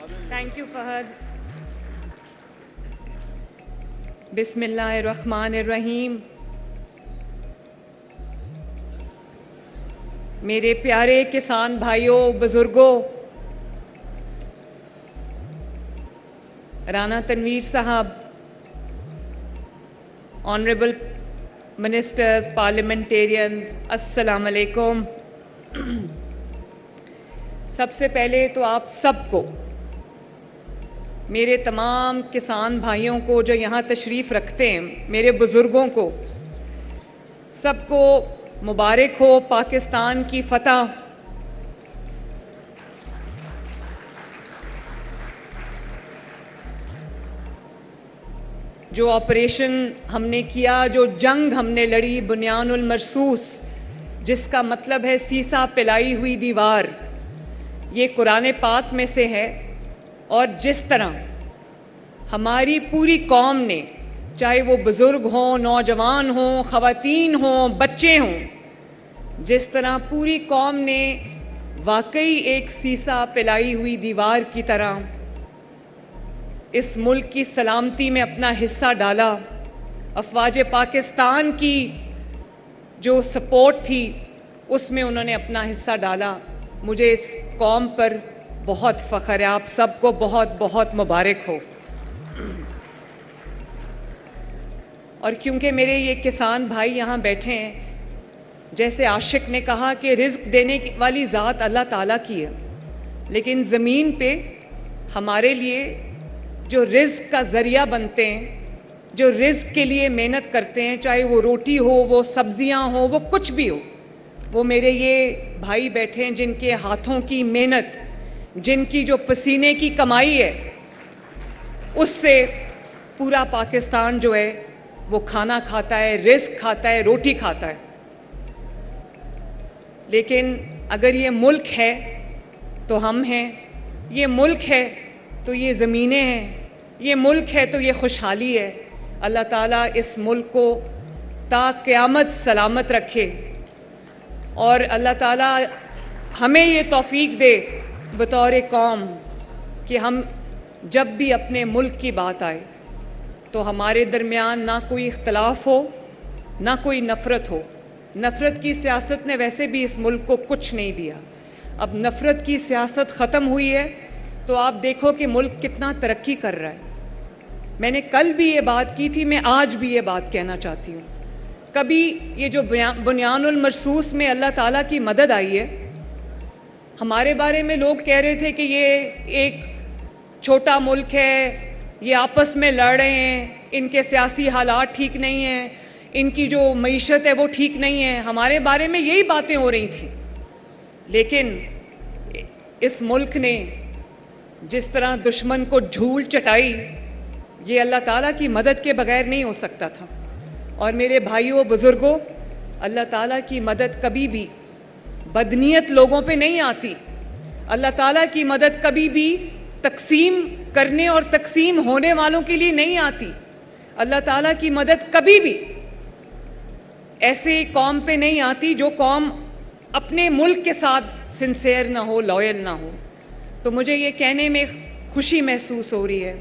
Thank you, Fahad. Bismillahirrahmanirrahim. میرے پیارے کسان بھائیوں، بزرگوں، رانا تنویر صاحب، آنریبل منسٹرز، پارلیمنٹیرینز، السلام علیکم. سب سے پہلے تو آپ سب کو، میرے تمام کسان بھائیوں کو جو یہاں تشریف رکھتے ہیں، میرے بزرگوں کو، سب کو مبارک ہو پاکستان کی فتح. جو آپریشن ہم نے کیا، جو جنگ ہم نے لڑی، بنیان المرصوص، جس کا مطلب ہے سیسا پلائی ہوئی دیوار، یہ قرآن پاک میں سے ہے. اور جس طرح ہماری پوری قوم نے، چاہے وہ بزرگ ہوں، نوجوان ہوں، خواتین ہوں، بچے ہوں، جس طرح پوری قوم نے واقعی ایک سیسا پلائی ہوئی دیوار کی طرح اس ملک کی سلامتی میں اپنا حصہ ڈالا. افواج پاکستان کی جو سپورٹ تھی اس میں انہوں نے اپنا حصہ ڈالا. مجھے اس قوم پر بہت فخر ہے. آپ سب کو بہت بہت مبارک ہو. اور کیونکہ میرے یہ کسان بھائی یہاں بیٹھے ہیں، جیسے عاشق نے کہا کہ رزق دینے والی ذات اللہ تعالیٰ کی ہے، لیکن زمین پہ ہمارے لیے جو رزق کا ذریعہ بنتے ہیں، جو رزق کے لیے محنت کرتے ہیں، چاہے وہ روٹی ہو، وہ سبزیاں ہوں، وہ کچھ بھی ہو، وہ میرے یہ بھائی بیٹھے ہیں جن کے ہاتھوں کی محنت، جن کی جو پسینے کی کمائی ہے، اس سے پورا پاکستان جو ہے وہ کھانا کھاتا ہے، رزق کھاتا ہے، روٹی کھاتا ہے. لیکن اگر یہ ملک ہے تو ہم ہیں، یہ ملک ہے تو یہ زمینیں ہیں، یہ ملک ہے تو یہ خوشحالی ہے. اللہ تعالیٰ اس ملک کو تا قیامت سلامت رکھے، اور اللہ تعالیٰ ہمیں یہ توفیق دے بطور قوم کہ ہم جب بھی اپنے ملک کی بات آئے تو ہمارے درمیان نہ کوئی اختلاف ہو، نہ کوئی نفرت ہو. نفرت کی سیاست نے ویسے بھی اس ملک کو کچھ نہیں دیا. اب نفرت کی سیاست ختم ہوئی ہے تو آپ دیکھو کہ ملک کتنا ترقی کر رہا ہے. میں نے کل بھی یہ بات کی تھی، میں آج بھی یہ بات کہنا چاہتی ہوں. کبھی یہ جو بنیان المرصوص میں اللہ تعالیٰ کی مدد آئی ہے، ہمارے بارے میں لوگ کہہ رہے تھے کہ یہ ایک چھوٹا ملک ہے، یہ آپس میں لڑ رہے ہیں، ان کے سیاسی حالات ٹھیک نہیں ہیں، ان کی جو معیشت ہے وہ ٹھیک نہیں ہے. ہمارے بارے میں یہی باتیں ہو رہی تھیں. لیکن اس ملک نے جس طرح دشمن کو دھول چٹائی، یہ اللہ تعالیٰ کی مدد کے بغیر نہیں ہو سکتا تھا. اور میرے بھائیوں، بزرگوں، اللہ تعالیٰ کی مدد کبھی بھی بدنیت لوگوں پہ نہیں آتی. اللہ تعالیٰ کی مدد کبھی بھی تقسیم کرنے اور تقسیم ہونے والوں کے لیے نہیں آتی. اللہ تعالیٰ کی مدد کبھی بھی ایسے قوم پہ نہیں آتی جو قوم اپنے ملک کے ساتھ سنسیئر نہ ہو، لائل نہ ہو. تو مجھے یہ کہنے میں خوشی محسوس ہو رہی ہے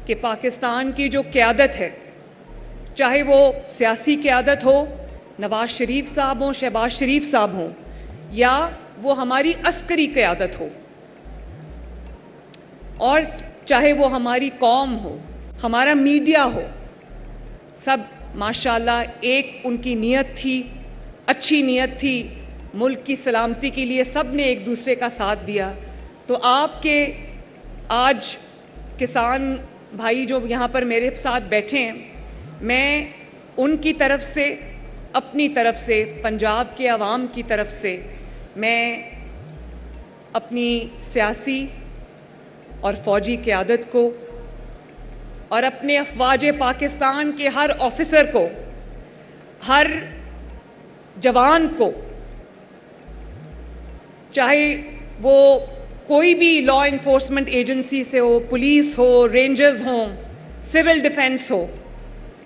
کہ پاکستان کی جو قیادت ہے، چاہے وہ سیاسی قیادت ہو، نواز شریف صاحب ہوں، شہباز شریف صاحب ہوں، یا وہ ہماری عسکری قیادت ہو، اور چاہے وہ ہماری قوم ہو، ہمارا میڈیا ہو، سب ماشاءاللہ ایک ان کی نیت تھی، اچھی نیت تھی. ملک کی سلامتی کے لیے سب نے ایک دوسرے کا ساتھ دیا. تو آپ کے آج کسان بھائی جو یہاں پر میرے ساتھ بیٹھے ہیں، میں ان کی طرف سے، اپنی طرف سے، پنجاب کے عوام کی طرف سے، میں اپنی سیاسی اور فوجی قیادت کو اور اپنے افواج پاکستان کے ہر آفیسر کو، ہر جوان کو، چاہے وہ کوئی بھی لا انفورسمنٹ ایجنسی سے ہو، پولیس ہو، رینجرز ہوں، سول ڈیفنس ہو،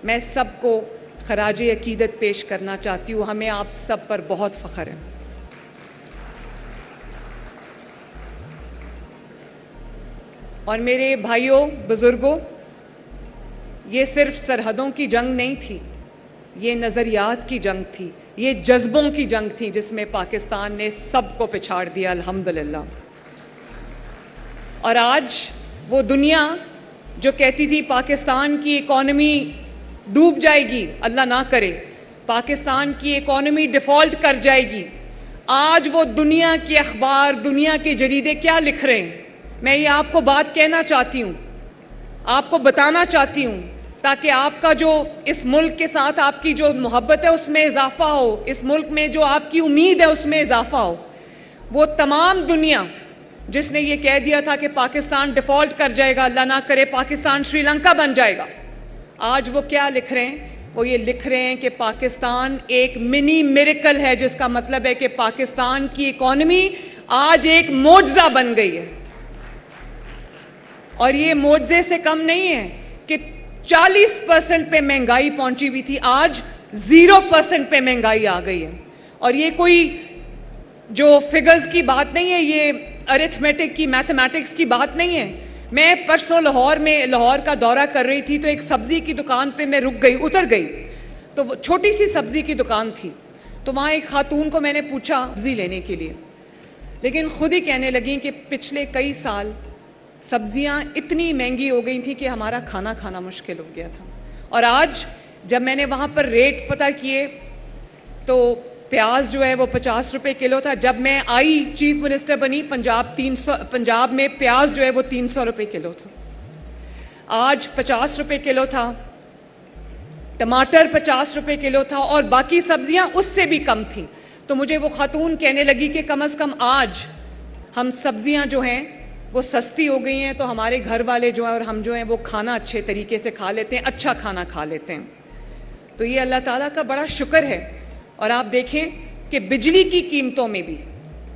میں سب کو خراج عقیدت پیش کرنا چاہتی ہوں. ہمیں آپ سب پر بہت فخر ہے. اور میرے بھائیوں بزرگوں، یہ صرف سرحدوں کی جنگ نہیں تھی، یہ نظریات کی جنگ تھی، یہ جذبوں کی جنگ تھی جس میں پاکستان نے سب کو پچھاڑ دیا الحمدللہ۔ اور آج وہ دنیا جو کہتی تھی پاکستان کی اکانومی ڈوب جائے گی، اللہ نہ کرے، پاکستان کی اکانومی ڈیفالٹ کر جائے گی، آج وہ دنیا کے اخبار، دنیا کے جریدے کیا لکھ رہے ہیں؟ میں یہ آپ کو بات کہنا چاہتی ہوں، آپ کو بتانا چاہتی ہوں، تاکہ آپ کا جو اس ملک کے ساتھ آپ کی جو محبت ہے اس میں اضافہ ہو، اس ملک میں جو آپ کی امید ہے اس میں اضافہ ہو۔ وہ تمام دنیا جس نے یہ کہہ دیا تھا کہ پاکستان ڈیفالٹ کر جائے گا، اللہ نہ کرے پاکستان شری لنکا بن جائے گا، آج وہ کیا لکھ رہے ہیں؟ وہ یہ لکھ رہے ہیں کہ پاکستان ایک منی میریکل ہے، جس کا مطلب ہے کہ پاکستان کی اکانومی آج ایک معجزہ بن گئی ہے۔ اور یہ معجزے سے کم نہیں ہے کہ 40% پہ مہنگائی پہنچی ہوئی تھی، آج 0% پہ مہنگائی آ گئی ہے۔ اور یہ کوئی جو فگرز کی بات نہیں ہے، یہ ارتھمیٹک کی، میتھمیٹکس کی بات نہیں ہے۔ میں پرسوں لاہور کا دورہ کر رہی تھی، تو ایک سبزی کی دکان پہ میں رک گئی، اتر گئی، تو وہ چھوٹی سی سبزی کی دکان تھی، تو وہاں ایک خاتون کو میں نے پوچھا سبزی لینے کے لیے، لیکن خود ہی کہنے لگیں کہ پچھلے کئی سال سبزیاں اتنی مہنگی ہو گئی تھیں کہ ہمارا کھانا کھانا مشکل ہو گیا تھا۔ اور آج جب میں نے وہاں پر ریٹ پتہ کیے تو پیاز جو ہے وہ 50 روپے کلو تھا۔ جب میں آئی چیف منسٹر بنی، پنجاب میں پیاز جو ہے وہ 300 روپے کلو تھا، آج 50 روپے کلو تھا، ٹماٹر 50 روپے کلو تھا، اور باقی سبزیاں اس سے بھی کم تھیں۔ تو مجھے وہ خاتون کہنے لگی کہ کم از کم آج ہم سبزیاں جو ہیں وہ سستی ہو گئی ہیں، تو ہمارے گھر والے جو ہیں اور ہم جو ہیں وہ کھانا اچھے طریقے سے کھا لیتے ہیں، اچھا کھانا کھا لیتے ہیں۔ تو یہ اللہ تعالیٰ کا بڑا شکر ہے۔ اور آپ دیکھیں کہ بجلی کی قیمتوں میں بھی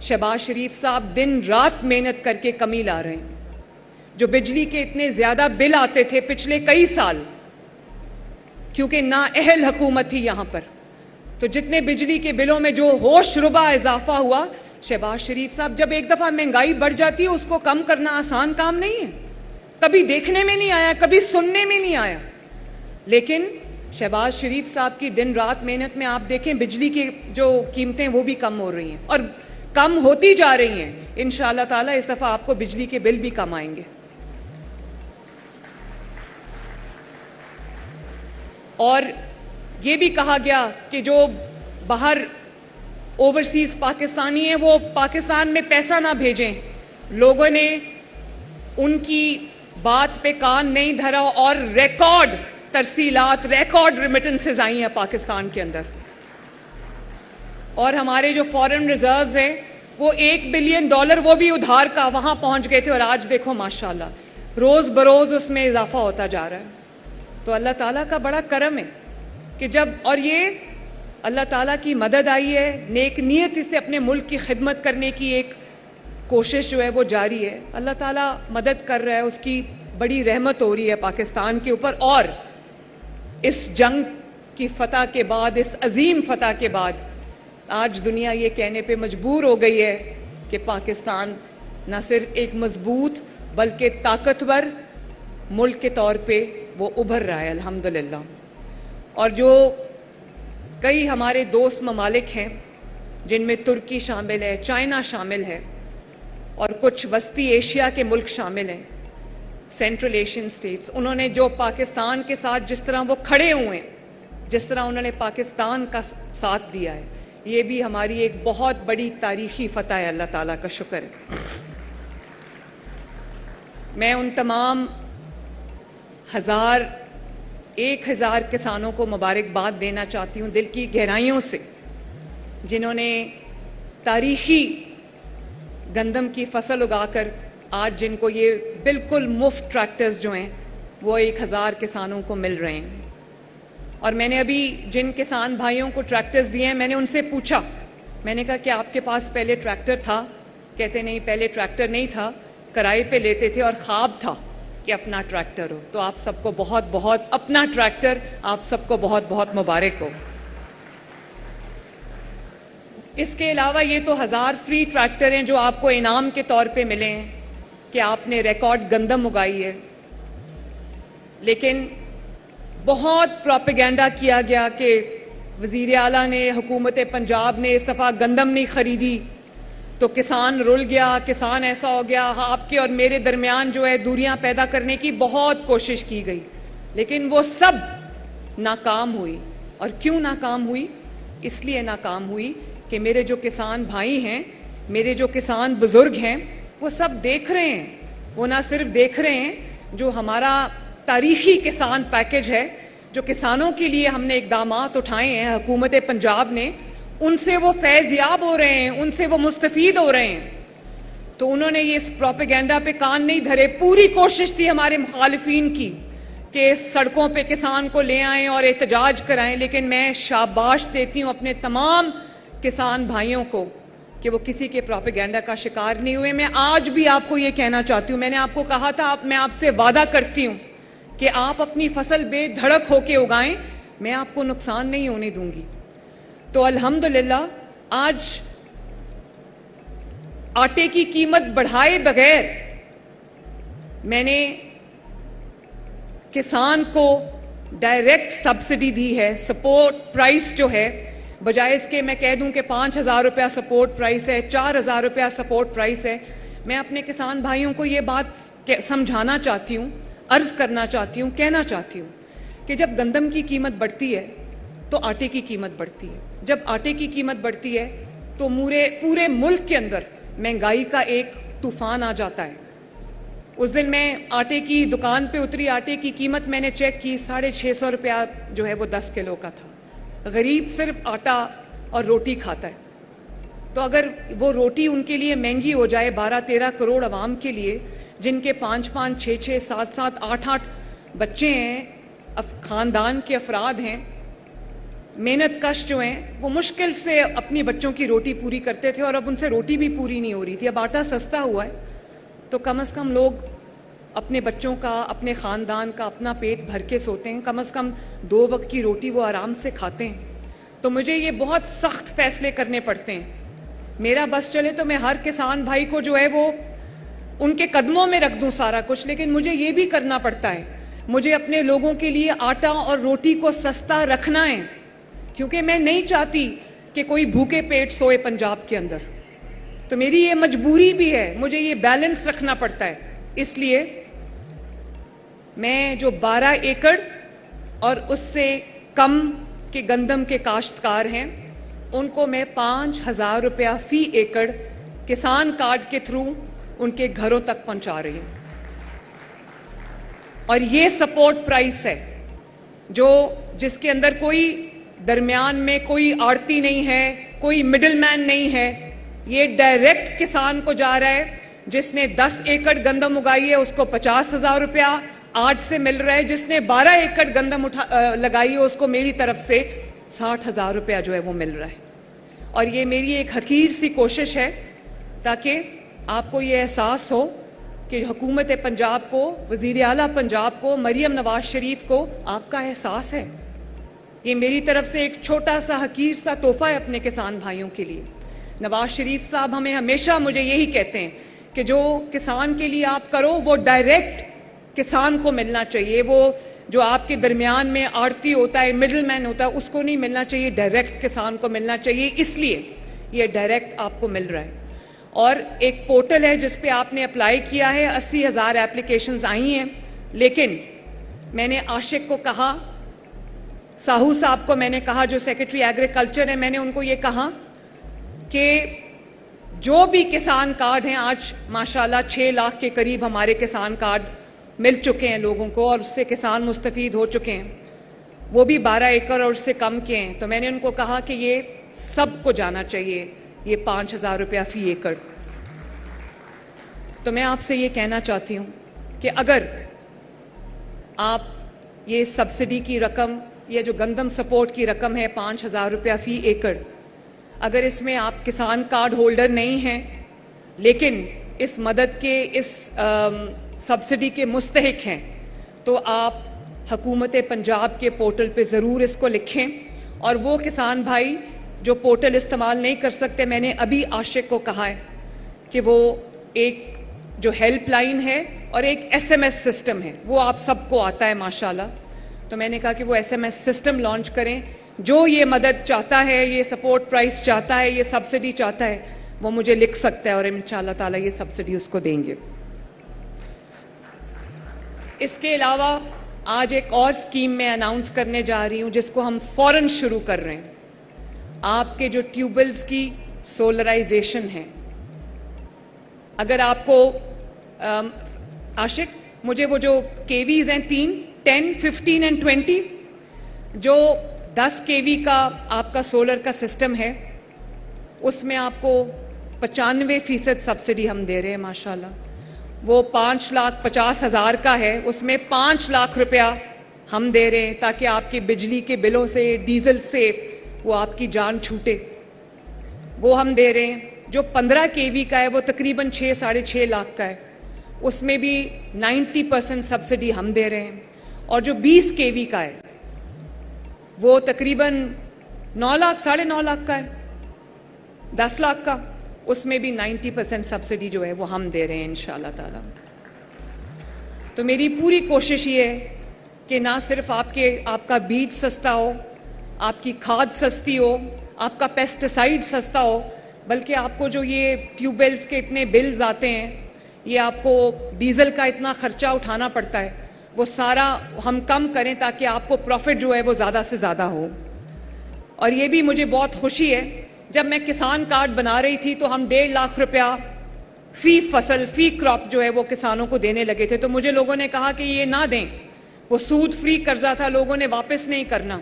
شہباز شریف صاحب دن رات محنت کر کے کمی لا رہے ہیں۔ جو بجلی کے اتنے زیادہ بل آتے تھے پچھلے کئی سال، کیونکہ نااہل حکومت تھی یہاں پر، تو جتنے بجلی کے بلوں میں جو ہوش ربا اضافہ ہوا، شہباز شریف صاحب، جب ایک دفعہ مہنگائی بڑھ جاتی ہے اس کو کم کرنا آسان کام نہیں ہے، کبھی دیکھنے میں نہیں آیا، کبھی سننے میں نہیں آیا، لیکن شہباز شریف صاحب کی دن رات محنت میں آپ دیکھیں بجلی کی جو قیمتیں وہ بھی کم ہو رہی ہیں اور کم ہوتی جا رہی ہیں۔ انشاءاللہ تعالیٰ اس دفعہ آپ کو بجلی کے بل بھی کم آئیں گے۔ اور یہ بھی کہا گیا کہ جو باہر اوورسیز پاکستانی ہیں وہ پاکستان میں پیسہ نہ بھیجیں، لوگوں نے ان کی بات پہ کان نہیں دھرا اور ریکارڈ ترسیلات، ریکارڈ ریمیٹنسز آئی ہیں پاکستان کے اندر، اور ہمارے جو فارن ریزروز ہیں وہ $1 بلین وہ بھی ادھار کا وہاں پہنچ گئے تھے، اور آج دیکھو ماشاءاللہ روز بروز اس میں اضافہ ہوتا جا رہا ہے۔ تو اللہ تعالیٰ کا بڑا کرم ہے کہ جب، اور یہ اللہ تعالیٰ کی مدد آئی ہے، نیک نیت سے اپنے ملک کی خدمت کرنے کی ایک کوشش جو ہے وہ جاری ہے، اللہ تعالیٰ مدد کر رہا ہے، اس کی بڑی رحمت ہو رہی ہے پاکستان کے اوپر۔ اور اس جنگ کی فتح کے بعد، اس عظیم فتح کے بعد، آج دنیا یہ کہنے پہ مجبور ہو گئی ہے کہ پاکستان نہ صرف ایک مضبوط بلکہ طاقتور ملک کے طور پہ وہ ابھر رہا ہے الحمدللہ۔ اور جو کئی ہمارے دوست ممالک ہیں جن میں ترکی شامل ہے، چائنا شامل ہے، اور کچھ وسطی ایشیا کے ملک شامل ہیں، سینٹرل ایشین سٹیٹس، انہوں نے جو پاکستان کے ساتھ جس طرح وہ کھڑے ہوئے ہیں، جس طرح انہوں نے پاکستان کا ساتھ دیا ہے، یہ بھی ہماری ایک بہت بڑی تاریخی فتح ہے، اللہ تعالیٰ کا شکر ہے۔ میں ان تمام 1000 کسانوں کو مبارکباد دینا چاہتی ہوں دل کی گہرائیوں سے، جنہوں نے تاریخی گندم کی فصل اگا کر آج جن کو یہ بالکل مفت ٹریکٹرز جو ہیں وہ 1000 کسانوں کو مل رہے ہیں۔ اور میں نے ابھی جن کسان بھائیوں کو ٹریکٹرز دیے ہیں، میں نے ان سے پوچھا، میں نے کہا کہ آپ کے پاس پہلے ٹریکٹر تھا؟ کہتے نہیں، پہلے ٹریکٹر نہیں تھا، کرائے پہ لیتے تھے اور خواب تھا کہ اپنا ٹریکٹر ہو۔ تو آپ سب کو بہت بہت اپنا ٹریکٹر، آپ سب کو بہت بہت مبارک ہو۔ اس کے علاوہ یہ تو 1000 فری ٹریکٹر ہیں جو آپ کو انعام کے طور پہ ملے ہیں، کہ آپ نے ریکارڈ گندم اگائی ہے، لیکن بہت پروپیگنڈا کیا گیا کہ وزیر اعلیٰ نے، حکومت پنجاب نے اس دفعہ گندم نہیں خریدی تو کسان رل گیا، کسان ایسا ہو گیا. آپ کے اور میرے درمیان جو ہے دوریاں پیدا کرنے کی بہت کوشش کی گئی، لیکن وہ سب ناکام ہوئی. اور کیوں ناکام ہوئی؟ اس لیے ناکام ہوئی کہ میرے جو کسان بھائی ہیں، میرے جو کسان بزرگ ہیں، وہ سب دیکھ رہے ہیں. وہ نہ صرف دیکھ رہے ہیں، جو ہمارا تاریخی کسان پیکج ہے، جو کسانوں کے لیے ہم نے اقدامات اٹھائے ہیں حکومت پنجاب نے، ان سے وہ فیض یاب ہو رہے ہیں، ان سے وہ مستفید ہو رہے ہیں. تو انہوں نے یہ اس پروپیگنڈا پہ کان نہیں دھرے. پوری کوشش تھی ہمارے مخالفین کی کہ سڑکوں پہ کسان کو لے آئیں اور احتجاج کرائیں، لیکن میں شاباش دیتی ہوں اپنے تمام کسان بھائیوں کو کہ وہ کسی کے پروپیگنڈا کا شکار نہیں ہوئے. میں آج بھی آپ کو یہ کہنا چاہتی ہوں، میں نے آپ کو کہا تھا، میں آپ سے وعدہ کرتی ہوں کہ آپ اپنی فصل بے دھڑک ہو کے اگائیں، میں آپ کو نقصان نہیں ہونے دوں گی. تو الحمدللہ آج آٹے کی قیمت بڑھائے بغیر میں نے کسان کو ڈائریکٹ سبسڈی دی ہے. سپورٹ پرائس جو ہے، بجائے اس کے میں کہہ دوں کہ 5,000 روپیہ سپورٹ پرائس ہے، 4,000 روپیہ سپورٹ پرائس ہے. میں اپنے کسان بھائیوں کو یہ بات سمجھانا چاہتی ہوں، عرض کرنا چاہتی ہوں، کہنا چاہتی ہوں کہ جب گندم کی قیمت بڑھتی ہے تو آٹے کی قیمت بڑھتی ہے. جب آٹے کی قیمت بڑھتی ہے تو پورے ملک کے اندر مہنگائی کا ایک طوفان آ جاتا ہے. اس دن میں آٹے کی دکان پہ اتری، آٹے کی قیمت میں نے چیک کی، 650 روپیہ جو ہے وہ 10 کلو کا تھا. غریب صرف آٹا اور روٹی کھاتا ہے، تو اگر وہ روٹی ان کے لیے مہنگی ہو جائے 12-13 کروڑ عوام کے لیے، جن کے 5-5, 6-6, 7-7, 8-8 بچے ہیں، خاندان کے افراد ہیں، محنت کش جو ہیں، وہ مشکل سے اپنی بچوں کی روٹی پوری کرتے تھے، اور اب ان سے روٹی بھی پوری نہیں ہو رہی تھی. اب آٹا سستا ہوا ہے تو کم از کم لوگ اپنے بچوں کا، اپنے خاندان کا اپنا پیٹ بھر کے سوتے ہیں، کم از کم 2 وقت کی روٹی وہ آرام سے کھاتے ہیں. تو مجھے یہ بہت سخت فیصلے کرنے پڑتے ہیں. میرا بس چلے تو میں ہر کسان بھائی کو جو ہے وہ ان کے قدموں میں رکھ دوں سارا کچھ، لیکن مجھے یہ بھی کرنا پڑتا ہے. مجھے اپنے لوگوں کے لیے آٹا اور روٹی کو سستا رکھنا ہے، کیونکہ میں نہیں چاہتی کہ کوئی بھوکے پیٹ سوئے پنجاب کے اندر. تو میری یہ مجبوری بھی ہے، مجھے یہ بیلنس رکھنا پڑتا ہے. اس لیے میں جو 12 ایکڑ اور اس سے کم کے گندم کے کاشتکار ہیں، ان کو میں 5,000 روپیہ فی ایکڑ کسان کارڈ کے تھرو ان کے گھروں تک پہنچا رہی ہوں. اور یہ سپورٹ پرائس ہے جس کے اندر کوئی درمیان میں کوئی آڑتی نہیں ہے، کوئی مڈل مین نہیں ہے. یہ ڈائریکٹ کسان کو جا رہا ہے. جس نے 10 ایکڑ گندم اگائی ہے اس کو 50,000 روپیہ آج سے مل رہا ہے. جس نے 12 ایکڑ گندم لگائی ہے اس کو میری طرف سے 60,000 روپیہ جو ہے وہ مل رہا ہے. اور یہ میری ایک حقیر سی کوشش ہے تاکہ آپ کو یہ احساس ہو کہ حکومت پنجاب کو، وزیر اعلیٰ پنجاب کو، مریم نواز شریف کو آپ کا احساس ہے. یہ میری طرف سے ایک چھوٹا سا حقیر سا تحفہ ہے اپنے کسان بھائیوں کے لیے. نواز شریف صاحب ہمیں ہمیشہ مجھے یہی کہتے ہیں کہ جو کسان کے لیے آپ کرو وہ ڈائریکٹ کسان کو ملنا چاہیے. وہ جو آپ کے درمیان میں آڑتی ہوتا ہے، مڈل مین ہوتا ہے، اس کو نہیں ملنا چاہیے، ڈائریکٹ کسان کو ملنا چاہیے. اس لیے یہ ڈائریکٹ آپ کو مل رہا ہے. اور ایک پورٹل ہے جس پہ آپ نے اپلائی کیا ہے، 80,000 اپلیکیشنز آئی ہیں. لیکن میں نے عاشق کو کہا، ساہو صاحب کو میں نے کہا جو سیکرٹری ایگریکلچر ہے، میں نے ان کو یہ کہا کہ جو بھی کسان کارڈ ہیں، آج ماشاءاللہ 6 لاکھ کے قریب ہمارے کسان کارڈ مل چکے ہیں لوگوں کو، اور اس سے کسان مستفید ہو چکے ہیں، وہ بھی 12 ایکڑ اور اس سے کم کے ہیں. تو میں نے ان کو کہا کہ یہ سب کو جانا چاہیے، یہ 5,000 روپیہ فی ایکڑ. تو میں آپ سے یہ کہنا چاہتی ہوں کہ اگر آپ یہ سبسڈی کی رقم، یہ جو گندم سپورٹ کی رقم ہے 5,000 روپیہ فی ایکڑ، اگر اس میں آپ کسان کارڈ ہولڈر نہیں ہیں لیکن اس مدد کے، اس سبسڈی کے مستحق ہیں، تو آپ حکومت پنجاب کے پورٹل پہ ضرور اس کو لکھیں. اور وہ کسان بھائی جو پورٹل استعمال نہیں کر سکتے، میں نے ابھی عاشق کو کہا ہے کہ وہ ایک جو ہیلپ لائن ہے اور ایک SMS سسٹم ہے، وہ آپ سب کو آتا ہے ماشاءاللہ. تو میں نے کہا کہ وہ SMS سسٹم لانچ کریں. جو یہ مدد چاہتا ہے، یہ سپورٹ پرائس چاہتا ہے، یہ سبسڈی چاہتا ہے، وہ مجھے لکھ سکتا ہے اور انشاءاللہ تعالیٰ یہ سبسڈی اس کو دیں گے. اس کے علاوہ آج ایک اور اسکیم میں اناؤنس کرنے جا رہی ہوں جس کو ہم فوراً شروع کر رہے ہیں. آپ کے جو ٹیوبویلز کی سولرائزیشن ہے، اگر آپ کو عاشق مجھے وہ جو KVs ہیں 3 10 15 اینڈ 20 جو 10 KV کا آپ کا سولر کا سسٹم ہے، اس میں آپ کو 95% سبسڈی ہم دے رہے ہیں ماشاءاللہ. وہ 5,50,000 کا ہے، اس میں 5 لاکھ روپیہ ہم دے رہے ہیں تاکہ آپ کے بجلی کے بلوں سے، ڈیزل سے وہ آپ کی جان چھوٹے. وہ ہم دے رہے ہیں. جو 15 KV کا ہے وہ تقریباً 6-6.5 لاکھ کا ہے، اس میں بھی 90% سبسڈی ہم دے رہے ہیں. اور جو 20 KV کا ہے وہ تقریباً 9 لاکھ 9.5 لاکھ کا ہے، 10 لاکھ کا، اس میں بھی 90% سبسڈی جو ہے وہ ہم دے رہے ہیں انشاءاللہ تعالی. تو میری پوری کوشش یہ ہے کہ نہ صرف آپ کا بیج سستا ہو، آپ کی کھاد سستی ہو، آپ کا پیسٹیسائیڈ سستا ہو، بلکہ آپ کو جو یہ ٹیوب ویلز کے اتنے بلز آتے ہیں، یہ آپ کو ڈیزل کا اتنا خرچہ اٹھانا پڑتا ہے، وہ سارا ہم کم کریں تاکہ آپ کو پروفٹ جو ہے وہ زیادہ سے زیادہ ہو. اور یہ بھی مجھے بہت خوشی ہے، جب میں کسان کارڈ بنا رہی تھی تو ہم 1.5 لاکھ روپیہ فی فصل فی کراپ جو ہے وہ کسانوں کو دینے لگے تھے. تو مجھے لوگوں نے کہا کہ یہ نہ دیں، وہ سود فری قرضہ تھا، لوگوں نے واپس نہیں کرنا.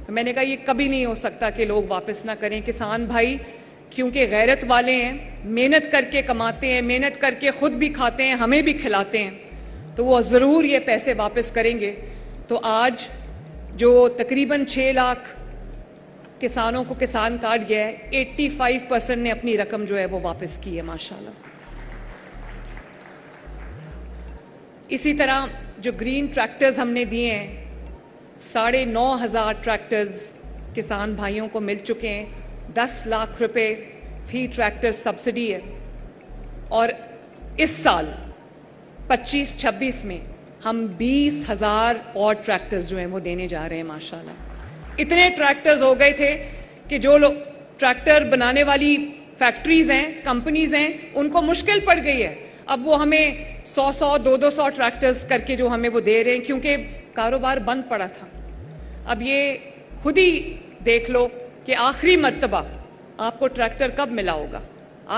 تو میں نے کہا یہ کبھی نہیں ہو سکتا کہ لوگ واپس نہ کریں. کسان بھائی کیونکہ غیرت والے ہیں، محنت کر کے کماتے ہیں، محنت کر کے خود بھی کھاتے ہیں، ہمیں بھی کھلاتے ہیں، تو وہ ضرور یہ پیسے واپس کریں گے. تو آج جو تقریباً 6 لاکھ کسانوں کو کسان کارڈ گیا ہے، 85% نے اپنی رقم جو ہے وہ واپس کی ہے ماشاءاللہ. اسی طرح جو گرین ٹریکٹرز ہم نے دیے ہیں، 9,500 ٹریکٹرز کسان بھائیوں کو مل چکے ہیں. 10 لاکھ روپے فی ٹریکٹر سبسڈی ہے. اور اس سال 25-26 میں ہم 20,000 اور ٹریکٹرز جو ہیں وہ دینے جا رہے ہیں ماشاءاللہ. اتنے ٹریکٹرز ہو گئے تھے کہ جو لوگ ٹریکٹر بنانے والی فیکٹریز ہیں، کمپنیز ہیں، ان کو مشکل پڑ گئی ہے. اب وہ ہمیں 100 200 ٹریکٹرز کر کے جو ہمیں وہ دے رہے ہیں، کیونکہ کاروبار بند پڑا تھا. اب یہ خود ہی دیکھ لو کہ آخری مرتبہ آپ کو ٹریکٹر کب ملا ہوگا.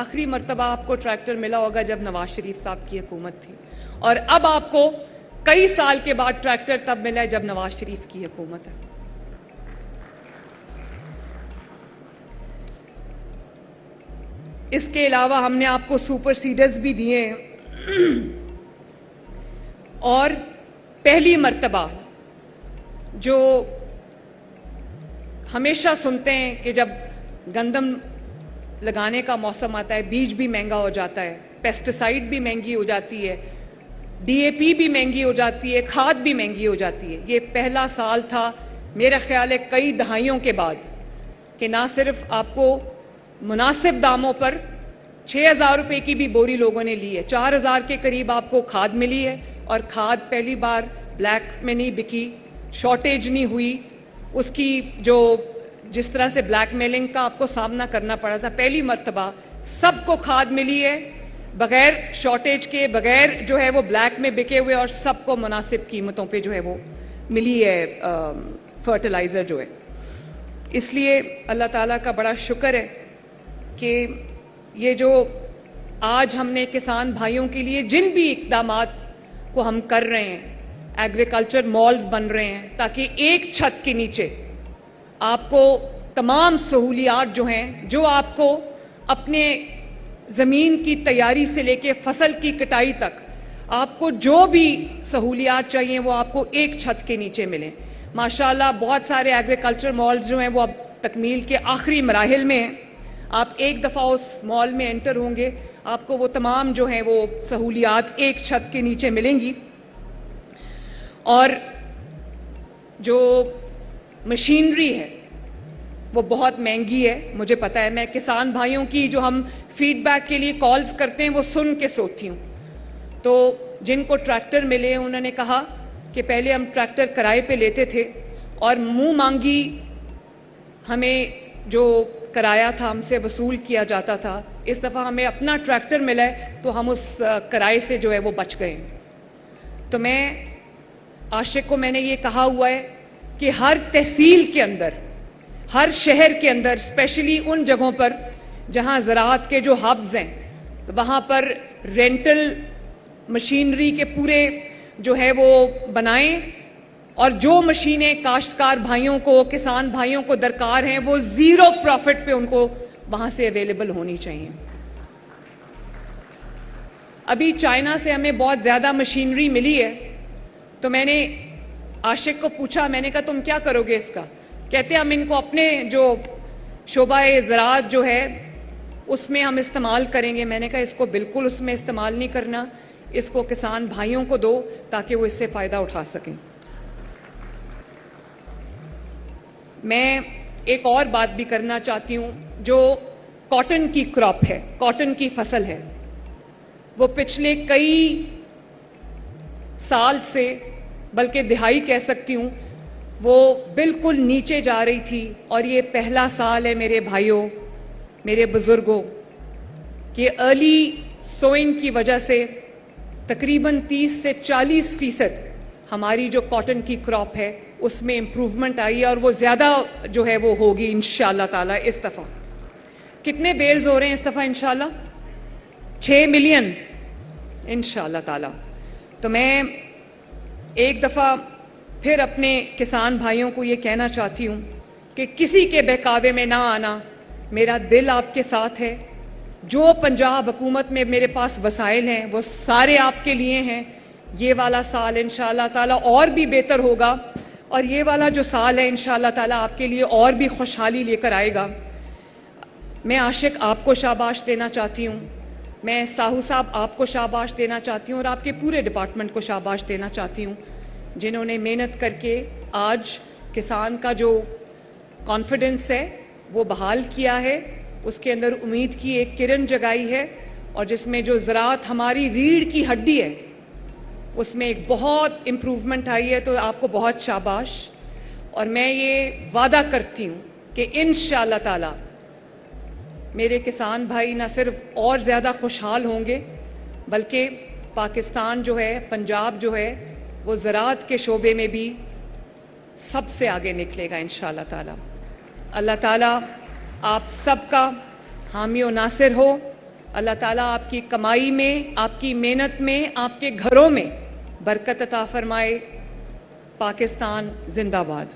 آخری مرتبہ آپ کو ٹریکٹر ملا ہوگا جب نواز شریف صاحب کی حکومت تھی، اور اب آپ کو کئی سال کے بعد ٹریکٹر تب ملا ہے جب نواز شریف کی حکومت ہے. اس کے علاوہ ہم نے آپ کو سپر سیڈرز بھی دیے ہیں. اور پہلی مرتبہ جو ہمیشہ سنتے ہیں کہ جب گندم لگانے کا موسم آتا ہے، بیج بھی مہنگا ہو جاتا ہے، پیسٹیسائیڈ بھی مہنگی ہو جاتی ہے، DAP بھی مہنگی ہو جاتی ہے، کھاد بھی مہنگی ہو جاتی ہے. یہ پہلا سال تھا میرا خیال ہے کئی دہائیوں کے بعد کہ نہ صرف آپ کو مناسب داموں پر 6,000 روپے کی بھی بوری لوگوں نے لی ہے، 4,000 کے قریب آپ کو کھاد ملی ہے. اور کھاد پہلی بار بلیک میں نہیں بکی، شارٹیج نہیں ہوئی. اس کی جس طرح سے بلیک میلنگ کا آپ کو سامنا کرنا پڑا تھا، پہلی مرتبہ سب کو کھاد ملی ہے بغیر شارٹیج کے، بغیر جو ہے وہ بلیک میں بکے ہوئے، اور سب کو مناسب قیمتوں پہ جو ہے وہ ملی ہے فرٹیلائزر جو ہے. اس لیے اللہ تعالیٰ کا بڑا شکر ہے کہ یہ جو آج ہم نے کسان بھائیوں کے لیے جن بھی اقدامات کو ہم کر رہے ہیں، ایگریکلچر مالز بن رہے ہیں تاکہ ایک چھت کے نیچے آپ کو تمام سہولیات جو ہیں، جو آپ کو اپنے زمین کی تیاری سے لے کے فصل کی کٹائی تک آپ کو جو بھی سہولیات چاہیے وہ آپ کو ایک چھت کے نیچے ملیں. ماشاءاللہ بہت سارے ایگریکلچر مالز جو ہیں وہ اب تکمیل کے آخری مراحل میں ہیں. آپ ایک دفعہ اس مال میں انٹر ہوں گے، آپ کو وہ تمام جو ہیں وہ سہولیات ایک چھت کے نیچے ملیں گی. اور جو مشینری ہے وہ بہت مہنگی ہے، مجھے پتا ہے. میں کسان بھائیوں کی جو ہم فیڈ بیک کے لیے کالز کرتے ہیں وہ سن کے سوتی ہوں. تو جن کو ٹریکٹر ملے انہوں نے کہا کہ پہلے ہم ٹریکٹر کرائے پہ لیتے تھے اور منہ مانگی ہمیں جو کرایہ تھا ہم سے وصول کیا جاتا تھا. اس دفعہ ہمیں اپنا ٹریکٹر ملا ہے تو ہم اس کرائے سے جو ہے وہ بچ گئے. تو میں عاشق کو میں نے یہ کہا ہوا ہے کہ ہر تحصیل کے اندر, ہر شہر کے اندر, اسپیشلی ان جگہوں پر جہاں زراعت کے جو ہبز ہیں وہاں پر رینٹل مشینری کے پورے جو ہے وہ بنائیں, اور جو مشینیں کاشتکار بھائیوں کو, کسان بھائیوں کو درکار ہیں وہ زیرو پروفٹ پہ ان کو وہاں سے اویلیبل ہونی چاہیے. ابھی چائنا سے ہمیں بہت زیادہ مشینری ملی ہے تو میں نے عاشق کو پوچھا, میں نے کہا تم کیا کرو گے اس کا؟ کہتے ہم ان کو اپنے جو شعبہ زراعت جو ہے اس میں ہم استعمال کریں گے. میں نے کہا اس کو بالکل اس میں استعمال نہیں کرنا, اس کو کسان بھائیوں کو دو تاکہ وہ اس سے فائدہ اٹھا سکیں. میں ایک اور بات بھی کرنا چاہتی ہوں. جو کاٹن کی کراپ ہے, کاٹن کی فصل ہے, وہ پچھلے کئی سال سے, بلکہ دہائی کہہ سکتی ہوں, وہ بالکل نیچے جا رہی تھی. اور یہ پہلا سال ہے میرے بھائیوں, میرے بزرگوں, کہ ارلی سوئنگ کی وجہ سے تقریباً 30 سے 40% ہماری جو کاٹن کی کراپ ہے اس میں امپروومنٹ آئی ہے, اور وہ زیادہ جو ہے وہ ہوگی انشاءاللہ تعالیٰ. اس دفعہ کتنے بیلز ہو رہے ہیں اس دفعہ انشاءاللہ؟ 6 ملین انشاءاللہ تعالیٰ. تو میں ایک دفعہ پھر اپنے کسان بھائیوں کو یہ کہنا چاہتی ہوں کہ کسی کے بہکاوے میں نہ آنا. میرا دل آپ کے ساتھ ہے. جو پنجاب حکومت میں میرے پاس وسائل ہیں وہ سارے آپ کے لیے ہیں. یہ والا سال انشاءاللہ تعالیٰ اور بھی بہتر ہوگا, اور یہ والا جو سال ہے انشاءاللہ تعالیٰ آپ کے لیے اور بھی خوشحالی لے کر آئے گا. میں عاشق آپ کو شاباش دینا چاہتی ہوں, میں ساہو صاحب آپ کو شاباش دینا چاہتی ہوں, اور آپ کے پورے ڈپارٹمنٹ کو شاباش دینا چاہتی ہوں جنہوں نے محنت کر کے آج کسان کا جو کانفیڈنس ہے وہ بحال کیا ہے, اس کے اندر امید کی ایک کرن جگائی ہے, اور جس میں جو زراعت ہماری ریڑھ کی ہڈی ہے اس میں ایک بہت امپروومنٹ آئی ہے. تو آپ کو بہت شاباش. اور میں یہ وعدہ کرتی ہوں کہ انشاءاللہ تعالیٰ میرے کسان بھائی نہ صرف اور زیادہ خوشحال ہوں گے بلکہ پاکستان جو ہے, پنجاب جو ہے, وہ زراعت کے شعبے میں بھی سب سے آگے نکلے گا انشاءاللہ تعالیٰ. اللہ تعالیٰ آپ سب کا حامی و ناصر ہو. اللہ تعالیٰ آپ کی کمائی میں, آپ کی محنت میں, آپ کے گھروں میں برکت عطا فرمائے. پاکستان زندہ باد.